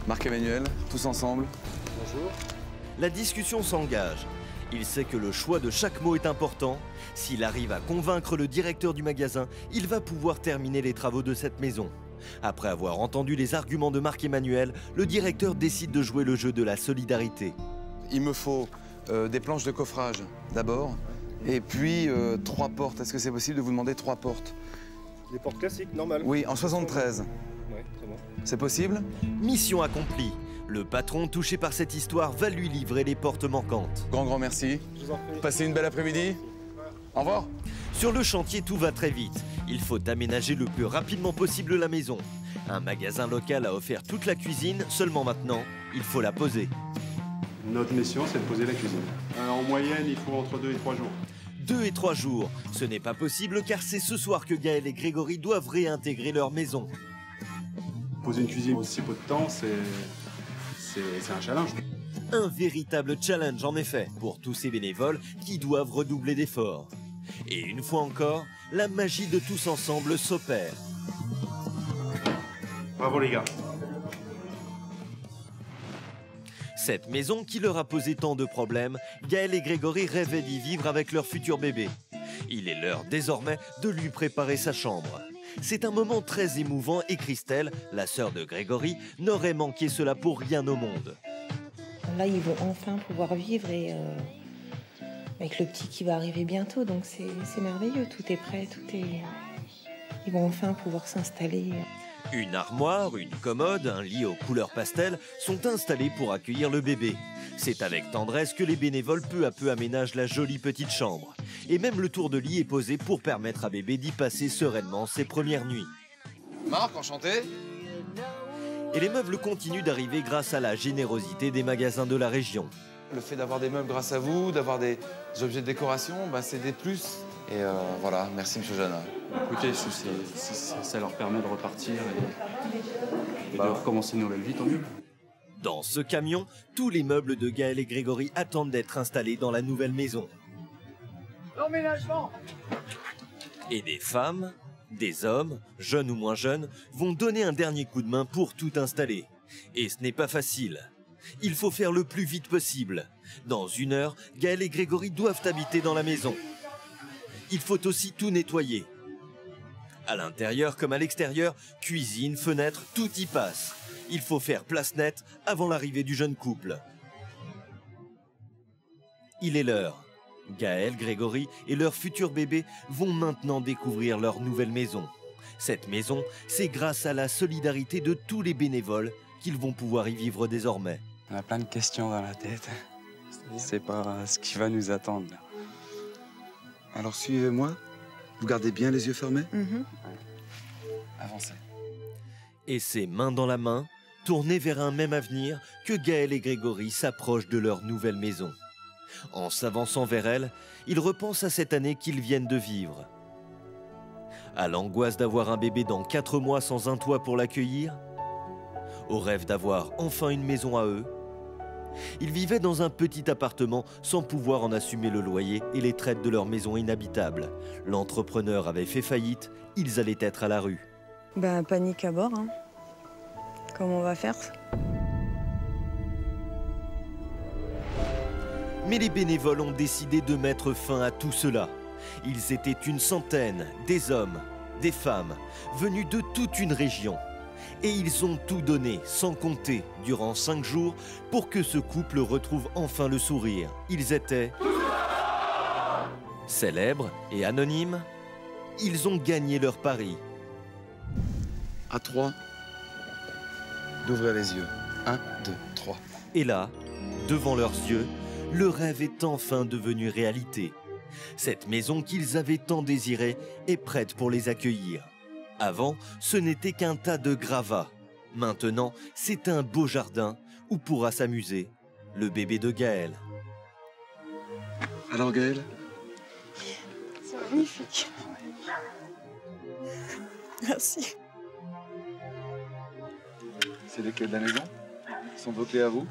Speaker 7: Marc-Emmanuel, tous ensemble.
Speaker 1: Bonjour. La discussion s'engage. Il sait que le choix de chaque mot est important. S'il arrive à convaincre le directeur du magasin, il va pouvoir terminer les travaux de cette maison. Après avoir entendu les arguments de Marc-Emmanuel, le directeur décide de jouer le jeu de la solidarité.
Speaker 7: Il me faut des planches de coffrage d'abord, et puis 3 portes. Est-ce que c'est possible de vous demander 3 portes?
Speaker 3: Des portes classiques, normales.
Speaker 7: Oui, en 73.
Speaker 3: Ouais, très bon.
Speaker 7: C'est possible?
Speaker 1: Mission accomplie. Le patron, touché par cette histoire, va lui livrer les portes manquantes.
Speaker 7: Grand merci.
Speaker 3: Je vous en prie.
Speaker 7: Passez une belle après-midi. Au revoir.
Speaker 1: Sur le chantier, tout va très vite. Il faut aménager le plus rapidement possible la maison. Un magasin local a offert toute la cuisine, seulement maintenant, il faut la poser.
Speaker 5: Notre mission, c'est de poser la cuisine. En moyenne, il faut entre 2 et 3 jours.
Speaker 1: 2 et 3 jours, ce n'est pas possible car c'est ce soir que Gaël et Grégory doivent réintégrer leur maison.
Speaker 5: Poser une cuisine aussi peu de temps, c'est un challenge.
Speaker 1: Un véritable challenge en effet, pour tous ces bénévoles qui doivent redoubler d'efforts. Et une fois encore, la magie de tous ensemble s'opère.
Speaker 5: Bravo les gars.
Speaker 1: Cette maison qui leur a posé tant de problèmes, Gaël et Grégory rêvaient d'y vivre avec leur futur bébé. Il est l'heure désormais de lui préparer sa chambre. C'est un moment très émouvant et Christelle, la sœur de Grégory, n'aurait manqué cela pour rien au monde.
Speaker 17: Là, ils vont enfin pouvoir vivre et avec le petit qui va arriver bientôt, donc c'est merveilleux. Tout est prêt, Ils vont enfin pouvoir s'installer.
Speaker 1: Une armoire, une commode, un lit aux couleurs pastel sont installés pour accueillir le bébé. C'est avec tendresse que les bénévoles peu à peu aménagent la jolie petite chambre. Et même le tour de lit est posé pour permettre à bébé d'y passer sereinement ses premières nuits.
Speaker 2: Marc, enchanté.
Speaker 1: Et les meubles continuent d'arriver grâce à la générosité des magasins de la région.
Speaker 20: Le fait d'avoir des meubles grâce à vous, d'avoir des objets de décoration, c'est des plus. Et voilà, merci Monsieur Jeanne.
Speaker 5: Écoutez, ça leur permet de repartir et de recommencer une nouvelle vie, tant mieux.
Speaker 1: Dans ce camion, tous les meubles de Gaël et Grégory attendent d'être installés dans la nouvelle maison.
Speaker 6: L'emménagement.
Speaker 1: Et des femmes, des hommes, jeunes ou moins jeunes, vont donner un dernier coup de main pour tout installer. Et ce n'est pas facile. Il faut faire le plus vite possible. Dans 1 heure, Gaël et Grégory doivent habiter dans la maison. Il faut aussi tout nettoyer. À l'intérieur comme à l'extérieur, cuisine, fenêtre, tout y passe. Il faut faire place nette avant l'arrivée du jeune couple. Il est l'heure. Gaël, Grégory et leur futur bébé vont maintenant découvrir leur nouvelle maison. Cette maison, c'est grâce à la solidarité de tous les bénévoles qu'ils vont pouvoir y vivre désormais.
Speaker 9: On a plein de questions dans la tête. C'est pas ce qui va nous attendre. Là.
Speaker 7: Alors suivez-moi. Vous gardez bien les yeux fermés.
Speaker 9: Avancez.
Speaker 1: Et c'est main dans la main, tournés vers un même avenir, que Gaël et Grégory s'approchent de leur nouvelle maison. En s'avançant vers elle, ils repensent à cette année qu'ils viennent de vivre. À l'angoisse d'avoir un bébé dans 4 mois sans un toit pour l'accueillir, au rêve d'avoir enfin une maison à eux. Ils vivaient dans un petit appartement sans pouvoir en assumer le loyer et les traites de leur maison inhabitable. L'entrepreneur avait fait faillite, ils allaient être à la rue.
Speaker 4: Panique à bord, hein. Comment on va faire?
Speaker 1: Mais les bénévoles ont décidé de mettre fin à tout cela. Ils étaient une centaine, des hommes, des femmes, venus de toute une région. Et ils ont tout donné, sans compter, durant 5 jours, pour que ce couple retrouve enfin le sourire. Ils étaient célèbres et anonymes. Ils ont gagné leur pari.
Speaker 7: À 3, d'ouvrir les yeux. 1, 2, 3.
Speaker 1: Et là, devant leurs yeux, le rêve est enfin devenu réalité. Cette maison qu'ils avaient tant désirée est prête pour les accueillir. Avant, ce n'était qu'un tas de gravats. Maintenant, c'est un beau jardin où pourra s'amuser le bébé de Gaël.
Speaker 7: Alors Gaël?
Speaker 4: C'est magnifique. Merci.
Speaker 7: C'est les clés de la maison? Sont vos clés à vous?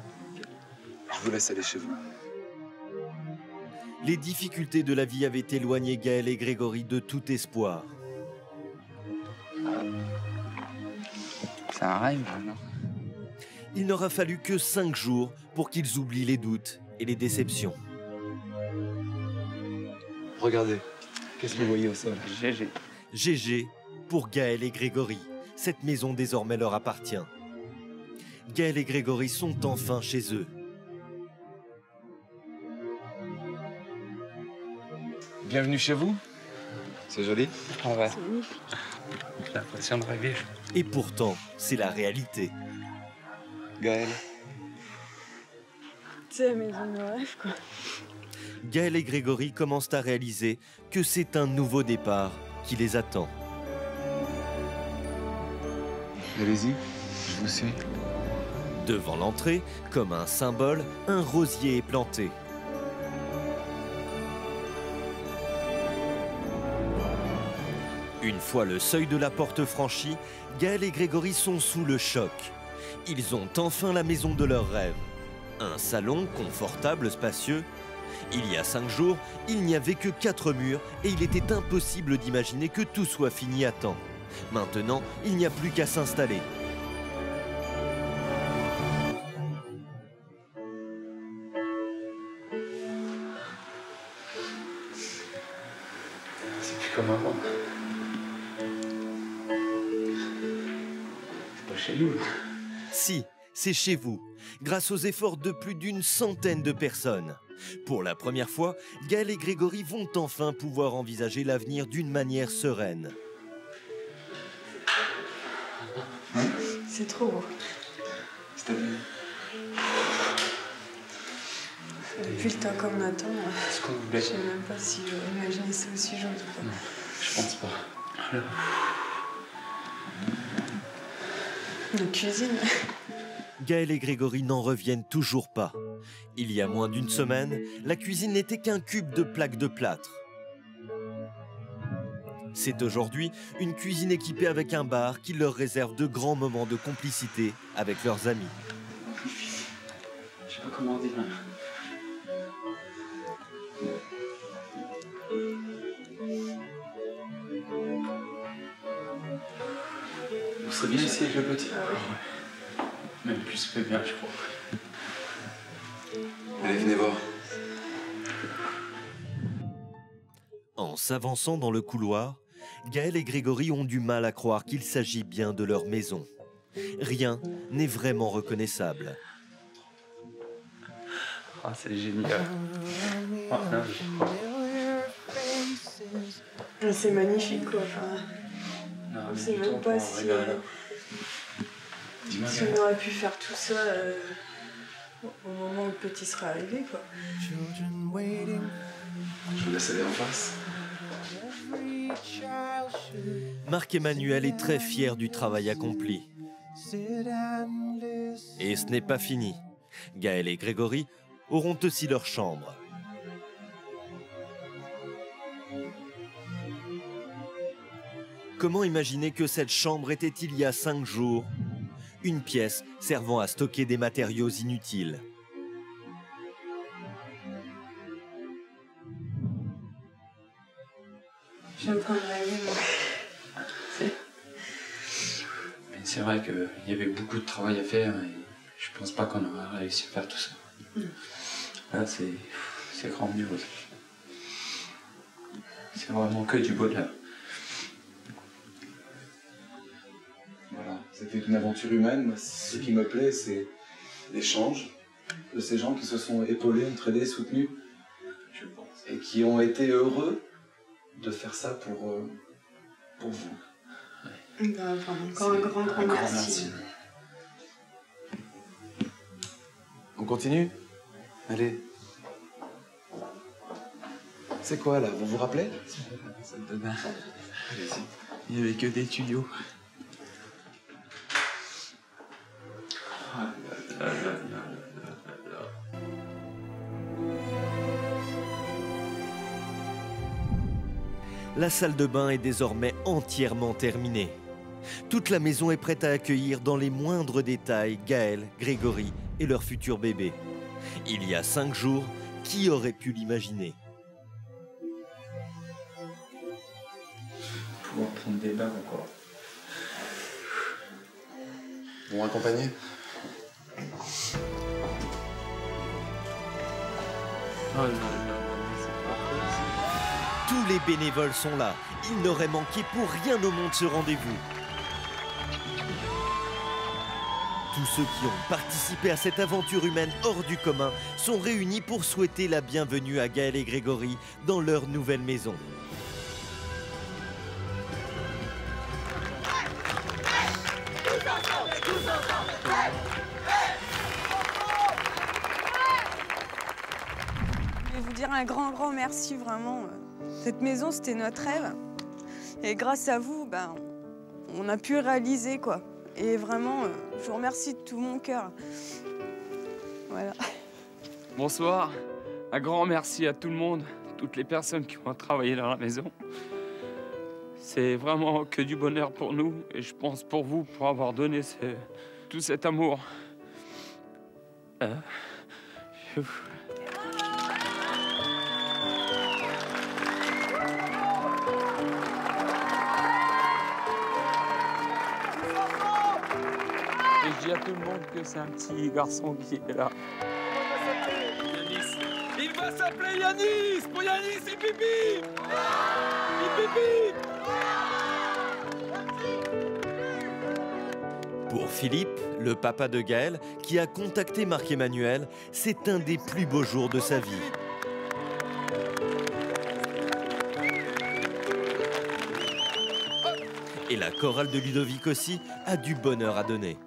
Speaker 7: Je vous laisse aller chez vous.
Speaker 1: Les difficultés de la vie avaient éloigné Gaël et Grégory de tout espoir.
Speaker 9: C'est un rêve, non?
Speaker 1: Il n'aura fallu que 5 jours pour qu'ils oublient les doutes et les déceptions.
Speaker 7: Regardez, qu'est-ce que vous voyez au sol?
Speaker 9: GG.
Speaker 1: GG pour Gaël et Grégory. Cette maison désormais leur appartient. Gaël et Grégory sont enfin chez eux.
Speaker 7: Bienvenue chez vous. C'est joli?
Speaker 9: Ah ouais.
Speaker 4: C'est magnifique.
Speaker 9: J'ai l'impression de rêver.
Speaker 1: Et pourtant, c'est la réalité.
Speaker 7: Gaël.
Speaker 4: C'est la maison de mes rêves, quoi.
Speaker 1: Gaël et Grégory commencent à réaliser que c'est un nouveau départ qui les attend.
Speaker 7: Allez-y, je vous suis.
Speaker 1: Devant l'entrée, comme un symbole, un rosier est planté. Une fois le seuil de la porte franchi, Gaël et Grégory sont sous le choc. Ils ont enfin la maison de leurs rêves. Un salon confortable, spacieux. Il y a 5 jours, il n'y avait que 4 murs et il était impossible d'imaginer que tout soit fini à temps. Maintenant, il n'y a plus qu'à s'installer.
Speaker 9: C'est plus comme avant. C'est pas chez nous.
Speaker 1: Si, c'est chez vous, grâce aux efforts de plus d'une centaine de personnes. Pour la première fois, Gaël et Grégory vont enfin pouvoir envisager l'avenir d'une manière sereine.
Speaker 4: C'est trop beau.
Speaker 9: C'est-à-dire?
Speaker 4: Depuis le temps qu'on attend,
Speaker 9: Ce qu'on
Speaker 4: je
Speaker 9: voulait.
Speaker 4: sais même pas si j'aurais imaginé ça aussi joli.
Speaker 9: Non, je pense pas. Alors.
Speaker 4: Notre cuisine.
Speaker 1: Gaël et Grégory n'en reviennent toujours pas. Il y a moins d'une semaine, la cuisine n'était qu'un cube de plaques de plâtre. C'est aujourd'hui une cuisine équipée avec un bar qui leur réserve de grands moments de complicité avec leurs amis.
Speaker 9: Je sais pas comment dire. Vous serez bien ici avec le petit? Même plus que bien, je crois. Allez, venez voir.
Speaker 1: En s'avançant dans le couloir, Gaël et Grégory ont du mal à croire qu'il s'agit bien de leur maison. Rien n'est vraiment reconnaissable.
Speaker 9: Ah, c'est génial. Ah,
Speaker 4: C'est magnifique quoi.
Speaker 9: non,
Speaker 4: On sait même pas si on aurait pu faire tout ça au moment où le petit sera arrivé quoi.
Speaker 9: Je vous laisse aller en face.
Speaker 1: Marc-Emmanuel est très fier du travail accompli. Et ce n'est pas fini. Gaël et Grégory auront aussi leur chambre. Comment imaginer que cette chambre était il y a 5 jours? Une pièce servant à stocker des matériaux inutiles.
Speaker 4: Je suis en train de rêver moi.
Speaker 9: Mais c'est vrai qu'il y avait beaucoup de travail à faire et je pense pas qu'on aurait réussi à faire tout ça. Là, c'est grandiose. C'est vraiment que du bonheur.
Speaker 11: Voilà, c'était une aventure humaine. Moi, ce qui me plaît, c'est l'échange de ces gens qui se sont épaulés, entraînés, soutenus, et qui ont été heureux de faire ça pour vous.
Speaker 4: Bah, enfin, encore un grand merci.
Speaker 11: On continue? Allez. C'est quoi là? Vous vous rappelez?
Speaker 9: Salle de bain. Allez-y. Il n'y avait que des tuyaux.
Speaker 1: La salle de bain est désormais entièrement terminée. Toute la maison est prête à accueillir dans les moindres détails Gaël, Grégory et leur futur bébé. Il y a 5 jours, qui aurait pu l'imaginer?
Speaker 9: Pouvoir prendre des bains encore.
Speaker 11: Vous m'accompagnez?
Speaker 9: Oh là là, c'est parfait.
Speaker 1: Tous les bénévoles sont là. Il n'aurait manqué pour rien au monde ce rendez-vous. Tous ceux qui ont participé à cette aventure humaine hors du commun sont réunis pour souhaiter la bienvenue à Gaël et Grégory dans leur nouvelle maison.
Speaker 4: Je vais vous dire un grand merci vraiment. Cette maison, c'était notre rêve. Et grâce à vous, ben, on a pu réaliser quoi. Et vraiment, je vous remercie de tout mon cœur. Voilà.
Speaker 9: Bonsoir, un grand merci à tout le monde, toutes les personnes qui ont travaillé dans la maison. C'est vraiment que du bonheur pour nous et je pense pour vous, pour avoir donné tout cet amour. Et je dis à tout le monde que c'est un petit garçon qui est là.
Speaker 12: Yanis. Il va s'appeler Yanis. Pour Yanis, il pipi. Il pipi.
Speaker 1: Pour Philippe, le papa de Gaël, qui a contacté Marc-Emmanuel, c'est un des plus beaux jours de sa vie. Et la chorale de Ludovic aussi a du bonheur à donner.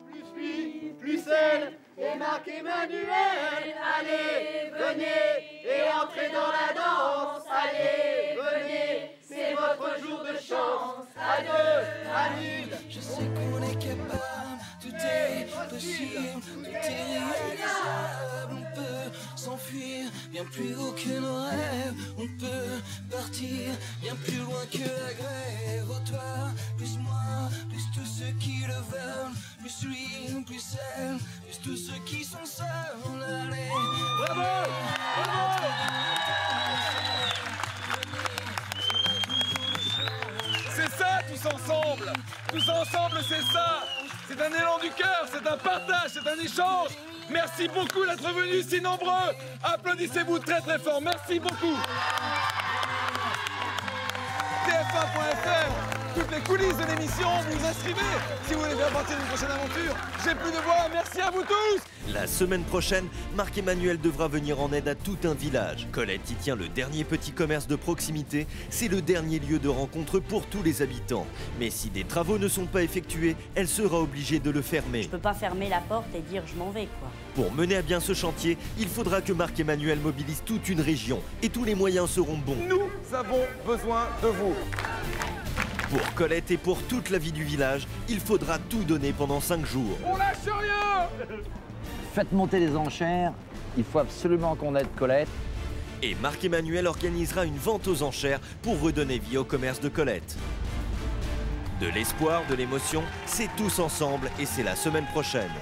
Speaker 6: Plus elle et Marc-Emmanuel, allez, venez et entrez dans la danse. Allez, venez, c'est votre jour de chance. À deux, à l'une.
Speaker 13: Je sais qu'on est capable, tout est possible, tout est réalisable. On peut s'enfuir bien plus haut que nos rêves. On peut partir bien plus loin que la grève. Oh, toi, plus moi, plus tous ceux qui le veulent. Plus lui, plus elle, plus tous ceux qui sont seuls. Allez,
Speaker 12: bravo, bravo. C'est ça, tous ensemble. Tous ensemble, c'est ça. C'est un élan du cœur, c'est un partage, c'est un échange. Merci beaucoup d'être venus si nombreux. Applaudissez-vous très très fort. Merci beaucoup. TF1.fr, toutes les coulisses de l'émission, vous vous inscrivez si vous voulez faire partie d'une prochaine aventure. J'ai plus de voix, merci à vous tous.
Speaker 1: La semaine prochaine, Marc-Emmanuel devra venir en aide à tout un village. Colette y tient le dernier petit commerce de proximité. C'est le dernier lieu de rencontre pour tous les habitants. Mais si des travaux ne sont pas effectués, elle sera obligée de le fermer.
Speaker 14: Je peux pas fermer la porte et dire je m'en vais, quoi.
Speaker 1: Pour mener à bien ce chantier, il faudra que Marc-Emmanuel mobilise toute une région. Et tous les moyens seront bons.
Speaker 2: Nous avons besoin de vous.
Speaker 1: Pour Colette et pour toute la vie du village, il faudra tout donner pendant 5 jours.
Speaker 2: On lâche rien.
Speaker 15: Faites monter les enchères, il faut absolument qu'on aide Colette.
Speaker 1: Et Marc-Emmanuel organisera une vente aux enchères pour redonner vie au commerce de Colette. De l'espoir, de l'émotion, c'est tous ensemble et c'est la semaine prochaine.